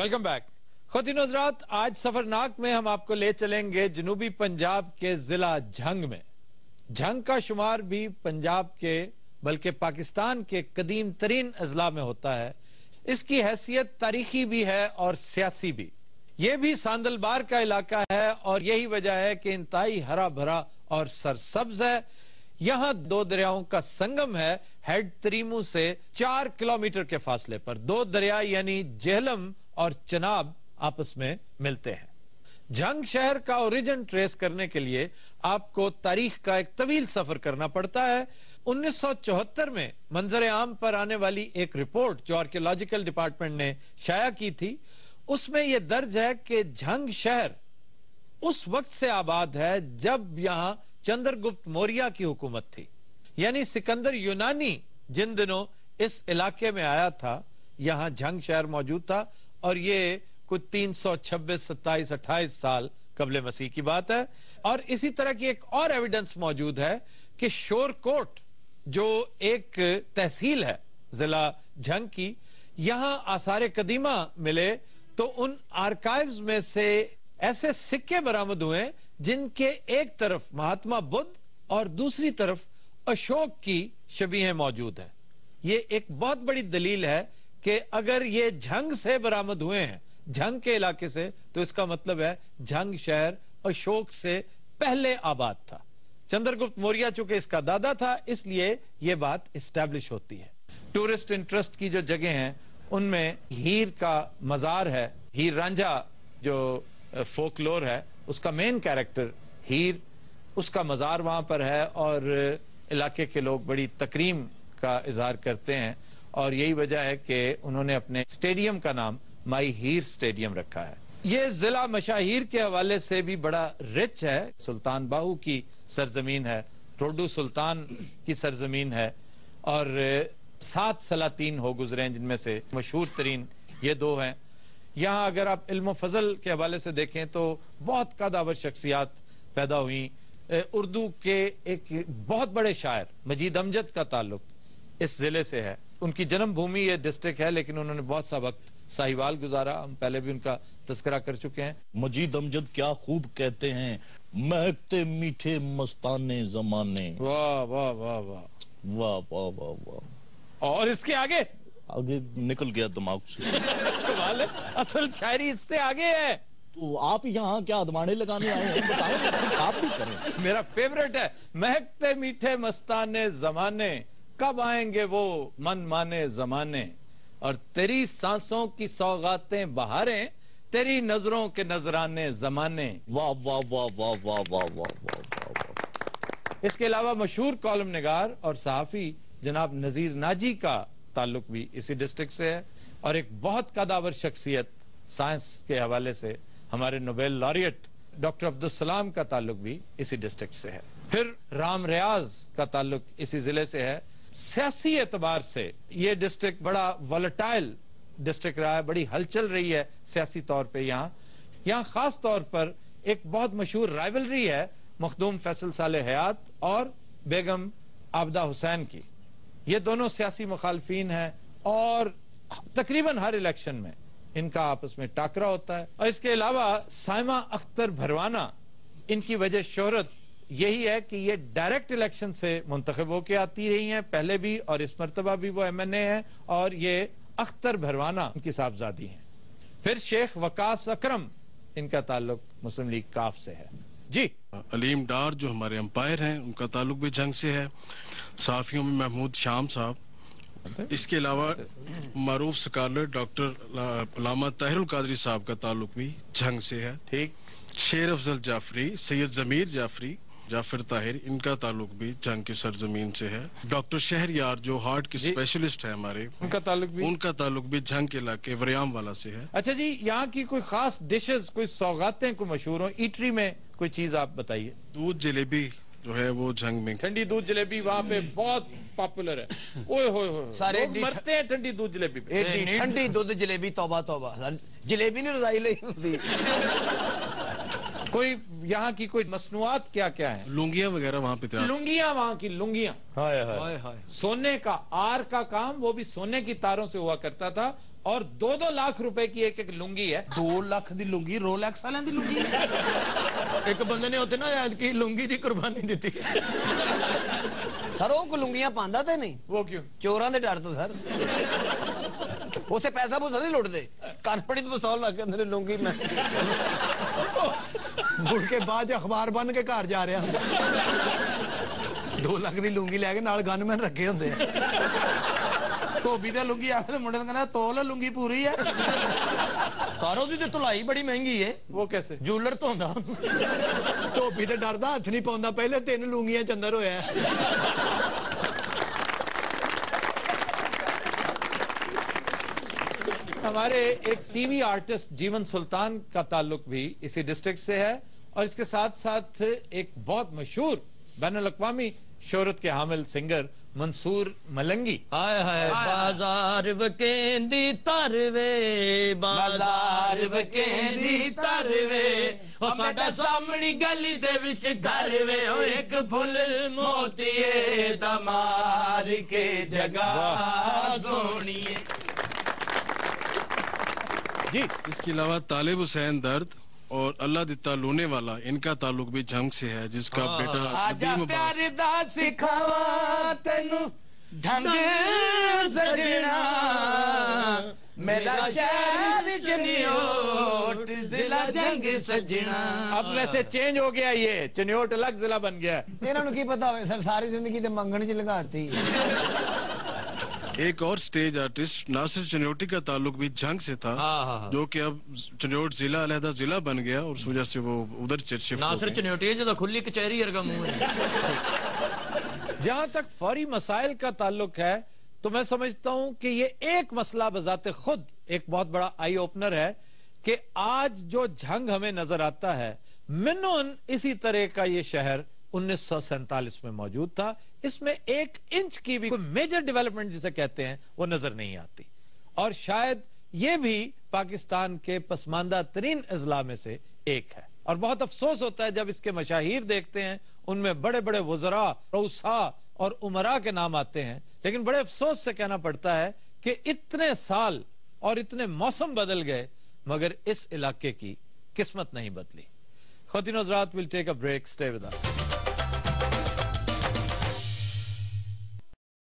Welcome back. ख़वातीन और हज़रात, आज सफरनाक में हम आपको ले चलेंगे जनूबी पंजाब के जिला झंग में। झंग का शुमार भी पंजाब के बल्कि पाकिस्तान के कदीम तरीन अजला में होता है। इसकी हैसियत तारीखी भी है और सियासी भी। ये भी सांदलबार का इलाका है और यही वजह है कि इंतहाई हरा भरा और सरसब्ज है। यहां दो दरियाओं का संगम है। हेड तरीमू से 4 किलोमीटर के फासले पर दो दरिया यानी जेहलम और चनाब आपस में मिलते हैं। झंग शहर का ओरिजिन ट्रेस करने के लिए आपको तारीख का एक तवील सफर करना पड़ता है। 1974 में मंजर आम पर आने वाली एक रिपोर्ट जो आर्कियोलॉजिकल डिपार्टमेंट ने शाया की थी, उसमें यह दर्ज है कि झंग शहर उस वक्त से आबाद है जब यहां चंद्रगुप्त मौर्य की हुकूमत थी, यानी सिकंदर यूनानी जिन दिनों इस इलाके में आया था, यहां झंग शहर मौजूद था और ये कुछ 326, 27, 28 साल कबले मसीह की बात है। और इसी तरह की एक और एविडेंस मौजूद है कि शोरकोट जो एक तहसील है जिला झंग की, यहां आसार कदीमा मिले तो उन आर्काइव्स में से ऐसे सिक्के बरामद हुए जिनके एक तरफ महात्मा बुद्ध और दूसरी तरफ अशोक की शबीहें मौजूद हैं। ये एक बहुत बड़ी दलील है कि अगर ये झंग से बरामद हुए हैं, झंग के इलाके से, तो इसका मतलब है झंग शहर अशोक से पहले आबाद था। चंद्रगुप्त मौर्य चूंकि इसका दादा था, इसलिए यह बात इस्टेब्लिश होती है। टूरिस्ट इंटरेस्ट की जो जगह हैं उनमें हीर का मजार है। हीर रांझा जो फोकलोर है उसका मेन कैरेक्टर हीर, उसका मजार वहां पर है और इलाके के लोग बड़ी तकरीम का इजहार करते हैं और यही वजह है कि उन्होंने अपने स्टेडियम का नाम माई हीर स्टेडियम रखा है। ये जिला मशाहीर के हवाले से भी बड़ा रिच है। सुल्तान बाहू की सरजमीन है, टोडू सुल्तान की सरजमीन है और 7 सलातीन हो गुजरे हैं जिनमें से मशहूर तरीन ये दो हैं। यहाँ अगर आप इल्म फजल के हवाले से देखें तो बहुत कदावर शख्सियात पैदा हुई। उर्दू के एक बहुत बड़े शायर मजीद अमजद का ताल्लुक इस जिले से है। उनकी जन्मभूमि ये डिस्ट्रिक्ट है, लेकिन उन्होंने बहुत सा वक्त साहिवाल गुजारा। हम पहले भी उनका तस्करा कर चुके हैं। मजीद अमजद क्या खूब कहते हैं, महकते मीठे मस्ताने जमाने। वाह वाह वाह वाह वाह वाह वाह वाह। और इसके आगे निकल गया दिमाग से। कमाल है, असल शायरी इससे आगे है। तो आप यहाँ क्या अदमाने लगाने आए हैं, बताओ, कुछ आप भी करें। मेरा फेवरेट है, महकते मीठे मस्ताने जमाने, कब आएंगे वो मन माने जमाने, और तेरी सांसों की सौगातें बहारें, तेरी नजरों के नजराने जमाने। वाह वाह वाह वाह वाह वाह वाह वाह। इसके अलावा मशहूर कॉलम निगार और सहाफी जनाब नजीर नाजी का ताल्लुक भी इसी डिस्ट्रिक्ट से है और एक बहुत कदावर शख्सियत साइंस के हवाले से हमारे Nobel laureate doctor Abdul Salam का ताल्लुक भी इसी डिस्ट्रिक्ट से है। फिर राम रियाज का ताल्लुक इसी जिले से है। सियासी एतबार से ये डिस्ट्रिक्ट बड़ा वॉलेटाइल डिस्ट्रिक्ट रहा है, बड़ी हलचल रही है सियासी तौर पे। यहाँ खास तौर पर एक बहुत मशहूर राइवलरी है मखदूम फैसल साले हयात और बेगम आबदा हुसैन की। ये दोनों सियासी मुखालफीन हैं और तकरीबन हर इलेक्शन में इनका आपस में टाकरा होता है। और इसके अलावा साइमा अख्तर भरवाना, इनकी वजह शोहरत यही है कि ये डायरेक्ट इलेक्शन से मुंतखब होकर आती रही हैं पहले भी, और इस मरतबा भी वो MNA हैं और ये अख्तर भरवाना इनकी साहबजादी हैं। फिर शेख वकास अकरम, इनका ताल्लुक मुस्लिम लीग काफ से है। जी अलीम डार जो हमारे अंपायर हैं उनका ताल्लुक भी झंग से है। साफियों में महमूद शाम साहब, इसके अलावा मारूफ स्कॉलर डॉक्टर अल्लामा ताहिरुल कादरी साहब का ताल्लुक भी झंग से है। ठीक। शेर अफजल जाफरी, सैयद जमीर जाफर ताहिर, इनका ताल्लुक भी झंग की सरजमीन से है। डॉक्टर शहरयार जो हार्ट के स्पेशलिस्ट है हमारे, उनका ताल्लुक भी झंग के इलाके वरियाम वाला से है। अच्छा जी, यहाँ की कोई खास डिशेस, कोई सौगातें को मशहूर हो ईटरी में, कोई चीज आप बताइए। दूध जलेबी जो है वो झंग में, ठंडी दूध जलेबी वहाँ पे बहुत पॉपुलर है। ओए होए होए, सारे मरते हैं ठंडी दूध जलेबी पे। ठंडी दूध जलेबी, तौबा तौबा, जलेबी नहीं रजाई ली होती। कोई यहाँ की कोई मसनुआत क्या क्या है? लुंगियां वगैरह वहाँ पे तैयार। लुंगियां, वहाँ की लुंगियां, हाय हाय हाय। सोने का आर का काम, वो भी सोने की तारों से हुआ करता था اور 2-2 लाख रुपए की एक लुंगी है। 2 ਲੱਖ ਦੀ ਲੁੰਗੀ ਰੋਲੈਕਸ ਵਾਲਿਆਂ ਦੀ ਲੁੰਗੀ ਇੱਕ ਬੰਦੇ ਨੇ ਉੱਥੇ ਨਾ ਐਤਕੀ ਲੁੰਗੀ ਦੀ ਕੁਰਬਾਨੀ ਦਿੱਤੀ। सर वो लुंगियां पांदा ते नहीं, वो क्यों? चोरां दे डर तो सर। उसे पैसा पूसा नहीं लुटते, कानपड़ी तो पिस्तौल रख के अंदर लुंगी में मुड़ के बाद अखबार बन के घर जा रहा 2 ਲੱਖ ਦੀ ਲੁੰਗੀ ਲੈ ਕੇ ਨਾਲ ਗਨਮੈਨ ਰੱਖੇ ਹੁੰਦੇ ਆ। ਧੋਬੀ ਤੇ ਲੁੰਗੀ ਆਵੇ ਤੇ ਮੁੰਡੇ ਨੂੰ ਕਹਿੰਦਾ ਤੋਲ ਲੁੰਗੀ ਪੂਰੀ ਹੈ। ਸਾਰੋ ਦੀ ਤੇ ਧੁਲਾਈ ਬੜੀ ਮਹਿੰਗੀ ਹੈ। वो कैसे? ਜੂਲਰ ਧੋਂਦਾ ਧੋਬੀ ਤੇ ਡਰਦਾ ਹੱਥ ਨਹੀਂ ਪਾਉਂਦਾ, ਪਹਿਲੇ 3 ਲੁੰਗੀਆਂ ਚ ਅੰਦਰ ਹੋਇਆ। हमारे एक टीवी आर्टिस्ट जीवन सुल्तान का ताल्लुक भी इसी डिस्ट्रिक्ट से है और इसके साथ साथ एक बहुत मशहूर बैनुल-अक़वामी शोहरत के हामिल सिंगर मंसूर मलंगी। ਹਾਏ ਹਾਏ ਬਾਜ਼ਾਰ ਵਕੇਂਦੀ ਤਰਵੇ ਬਾਜ਼ਾਰ ਵਕੇਂਦੀ ਤਰਵੇ ਉਹ ਸਾਡਾ ਸਾਹਮਣੀ ਗਲੀ ਦੇ ਵਿੱਚ ਘਰ ਵੇ ਉਹ ਇੱਕ ਫੁੱਲ ਮੋਤੀਏ ਦਾ ਮਾਰ ਕੇ ਜਗਾ ਸੋਹਣੀਏ। जी इसके अलावा तालिब हुसैन दर्द और अल्लाह दिता लोने वाला, इनका ताल्लुक भी झंग से है, जिसका बेटा आजा नदीम प्यार अब्बास। दा सिखावा तेनू ढंग सजना मेरा शहर चनियोट जिला जंग सजना। अब वैसे चेंज हो गया, ये चनियोट अलग जिला बन गया है। ਇਹਨਾਂ ਨੂੰ ਕੀ ਪਤਾ ਹੋਵੇ ਸਰ, ਸਾਰੀ ਜ਼ਿੰਦਗੀ ਤੇ ਮੰਗਣ ਚ ਲੰਘਾਤੀ। एक और स्टेज आर्टिस्ट नासिर चनियोटी का ताल्लुक भी झंग से था, जो कि अब चनियोट जिला अलहदा जिला बन गया और उस वजह से वो उधर शिफ्ट हो नासिर गए। चनियोटी जो खुली कचहरी वर्गा मुंह है। जहां तक फौरी मसाइल का ताल्लुक है तो मैं समझता हूं कि ये एक मसला बजाते खुद एक बहुत बड़ा आई ओपनर है कि आज जो झंग हमें नजर आता है, मिनोन इसी तरह का ये शहर 1947 में मौजूद था। इसमें 1 इंच की भी कोई मेजर डेवलपमेंट जिसे कहते हैं वो नजर नहीं आती और शायद ये भी पाकिस्तान के पसमानदा तरीन अजला में से एक है। और बहुत अफसोस होता है जब इसके मशाहिर देखते हैं, उनमें बड़े बड़े वज़रा, रऊसा और उमरा के नाम आते हैं, लेकिन बड़े अफसोस से कहना पड़ता है कि इतने साल और इतने मौसम बदल गए मगर इस इलाके की किस्मत नहीं बदली। ख़वातीन हज़रात, will take a break, stay with us.